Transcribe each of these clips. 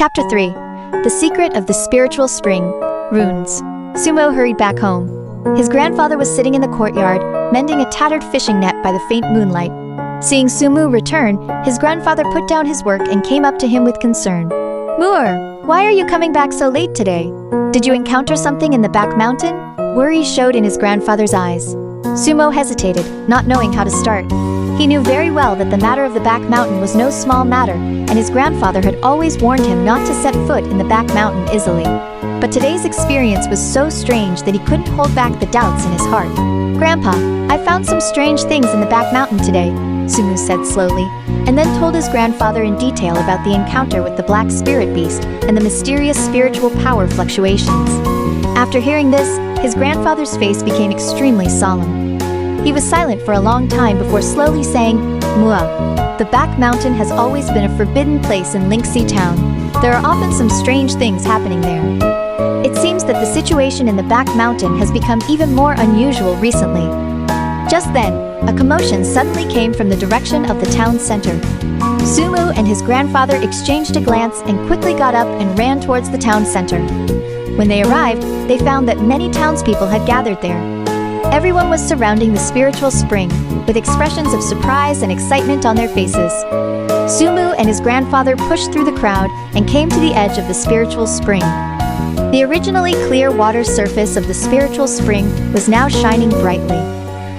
Chapter 3. The Secret of the Spiritual Spring. Runes. Sumo hurried back home. His grandfather was sitting in the courtyard, mending a tattered fishing net by the faint moonlight. Seeing Sumo return, his grandfather put down his work and came up to him with concern. "Moor, why are you coming back so late today? Did you encounter something in the back mountain?" Worry showed in his grandfather's eyes. Sumo hesitated, not knowing how to start. He knew very well that the matter of the back mountain was no small matter, and his grandfather had always warned him not to set foot in the back mountain easily. But today's experience was so strange that he couldn't hold back the doubts in his heart. "Grandpa, I found some strange things in the back mountain today," Sumo said slowly, and then told his grandfather in detail about the encounter with the black spirit beast and the mysterious spiritual power fluctuations. After hearing this, his grandfather's face became extremely solemn. He was silent for a long time before slowly saying, "Mua, the back mountain has always been a forbidden place in Linksea town. There are often some strange things happening there. It seems that the situation in the back mountain has become even more unusual recently." Just then, a commotion suddenly came from the direction of the town center. Sumo and his grandfather exchanged a glance and quickly got up and ran towards the town center. When they arrived, they found that many townspeople had gathered there. Everyone was surrounding the spiritual spring, with expressions of surprise and excitement on their faces. Sumo and his grandfather pushed through the crowd and came to the edge of the spiritual spring. The originally clear water surface of the spiritual spring was now shining brightly.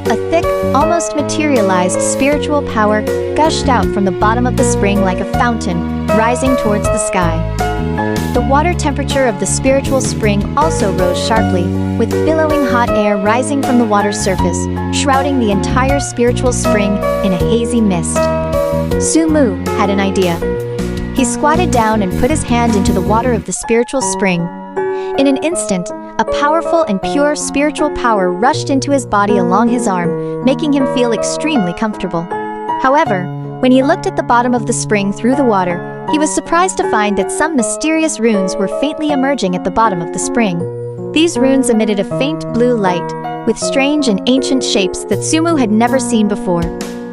A thick, almost materialized spiritual power gushed out from the bottom of the spring like a fountain, rising towards the sky. The water temperature of the spiritual spring also rose sharply, with billowing hot air rising from the water surface, shrouding the entire spiritual spring in a hazy mist. Sumo had an idea. He squatted down and put his hand into the water of the spiritual spring. In an instant, a powerful and pure spiritual power rushed into his body along his arm, making him feel extremely comfortable. However, when he looked at the bottom of the spring through the water, he was surprised to find that some mysterious runes were faintly emerging at the bottom of the spring. These runes emitted a faint blue light, with strange and ancient shapes that Sumo had never seen before.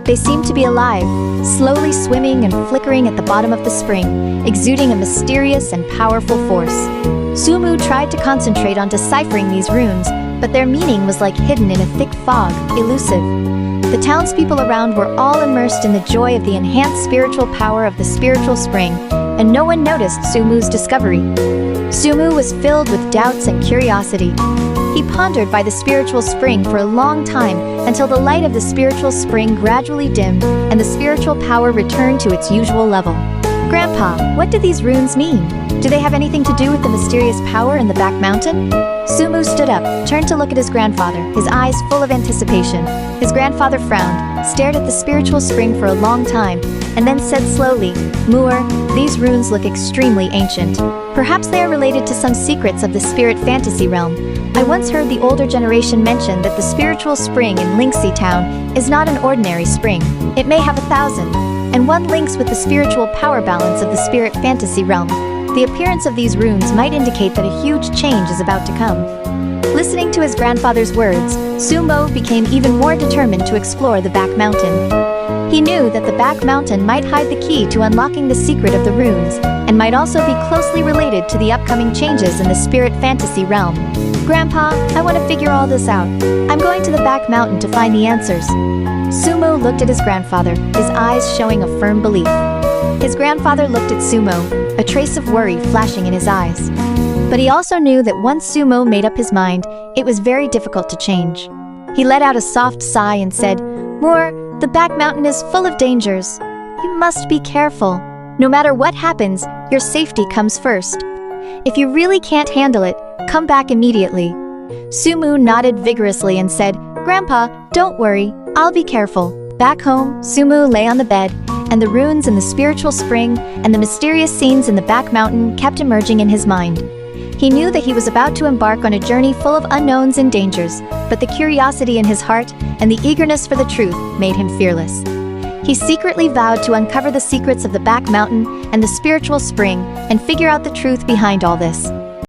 They seemed to be alive, slowly swimming and flickering at the bottom of the spring, exuding a mysterious and powerful force. Sumo tried to concentrate on deciphering these runes, but their meaning was like hidden in a thick fog, elusive. The townspeople around were all immersed in the joy of the enhanced spiritual power of the spiritual spring, and no one noticed Sumo's discovery. Sumo was filled with doubts and curiosity. He pondered by the spiritual spring for a long time until the light of the spiritual spring gradually dimmed and the spiritual power returned to its usual level. "Grandpa, what do these runes mean? Do they have anything to do with the mysterious power in the back mountain?" Sumo stood up, turned to look at his grandfather, his eyes full of anticipation. His grandfather frowned, stared at the spiritual spring for a long time, and then said slowly, "Moor, these runes look extremely ancient. Perhaps they are related to some secrets of the spirit fantasy realm. I once heard the older generation mention that the spiritual spring in Linksea town is not an ordinary spring. It may have 1,000, and one links with the spiritual power balance of the spirit fantasy realm. The appearance of these runes might indicate that a huge change is about to come." Listening to his grandfather's words, Sumo became even more determined to explore the back mountain. He knew that the back mountain might hide the key to unlocking the secret of the runes, and might also be closely related to the upcoming changes in the spirit fantasy realm. "Grandpa, I want to figure all this out. I'm going to the back mountain to find the answers." Sumo looked at his grandfather, his eyes showing a firm belief. His grandfather looked at Sumo, a trace of worry flashing in his eyes. But he also knew that once Sumo made up his mind, it was very difficult to change. He let out a soft sigh and said, "Moor, the back mountain is full of dangers. You must be careful. No matter what happens, your safety comes first. If you really can't handle it, come back immediately." Sumo nodded vigorously and said, "Grandpa, don't worry, I'll be careful." Back home, Sumo lay on the bed, and the runes in the spiritual spring and the mysterious scenes in the back mountain kept emerging in his mind. He knew that he was about to embark on a journey full of unknowns and dangers, but the curiosity in his heart and the eagerness for the truth made him fearless. He secretly vowed to uncover the secrets of the back mountain and the spiritual spring and figure out the truth behind all this.